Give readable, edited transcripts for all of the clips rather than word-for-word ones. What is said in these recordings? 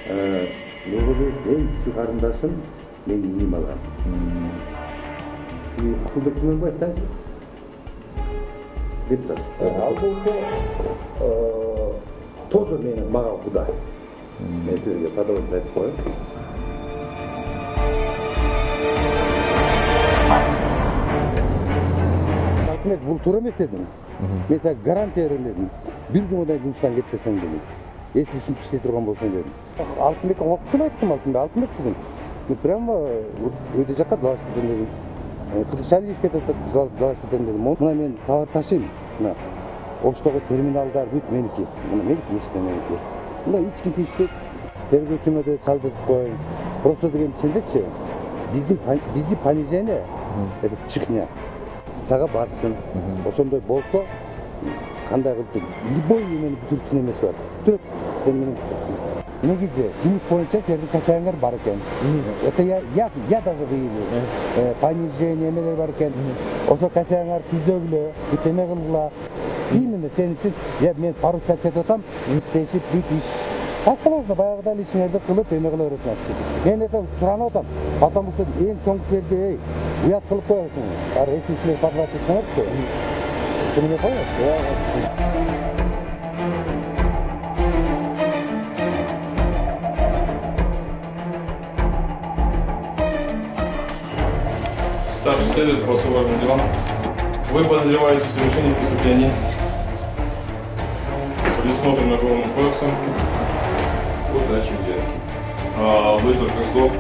Негізі ең кіші қарындашым мен инем алған. Ақылбектің бай айтсаңшы? Депутат. Ал болса тоже маған құда. Мен сіздерге подробно айтып қояйын. Алтынбек, бұл тура емес дедім. Мен саған гарантия берем дедім. Bir gün одан жұмыстан кетпесең дедім. Еш үшін істей тұрған болсаң дедім. Алтынбекке оқытын айттым Алтынбек бүгін. Мен прямо өте жаққа далаш кетем дедім. Қыдышан ешке далаш кетем дедім. Мына мен товар ташимын. Мына Оштағы терминалдар бүт менікі. Мына менікі еште менікі. Мына ешкім тиіспек. Тергеушіме де салдырып қойын. Просто деген сендекші. Бізді понижение, это чихня. Саға барсын. Осындай болса, қандай қылып любой емені бүтіркісін емес бар. Түрік, сен менің негізі жұмыс бойынша сенің кәсәңір бар екен. Это я даже выявил. Понижение емелер бар екен. Осы кәсәңір түздегілі, бүтеме қылғыла. Именно сен үшін, мен поручать етіп отам, істейшіп, бүйтіш. Қасқаласына баяғыда личіңерді қылып, еме қылы өресін атты. Мен это сұраны отам. Потому что ең соңғысылерді, ұят қылып қойасың. Ресмислер подватысына өтші. Күніме қойасың? Старший следователь по особым делам. Вы подозреваете в совершении преступления, предусмотренным Уголовным кодексом, по сдаче взятки. Вы только что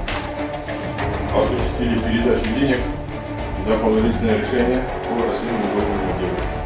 осуществили передачу денег за положительное решение по расследованию уголовного дела.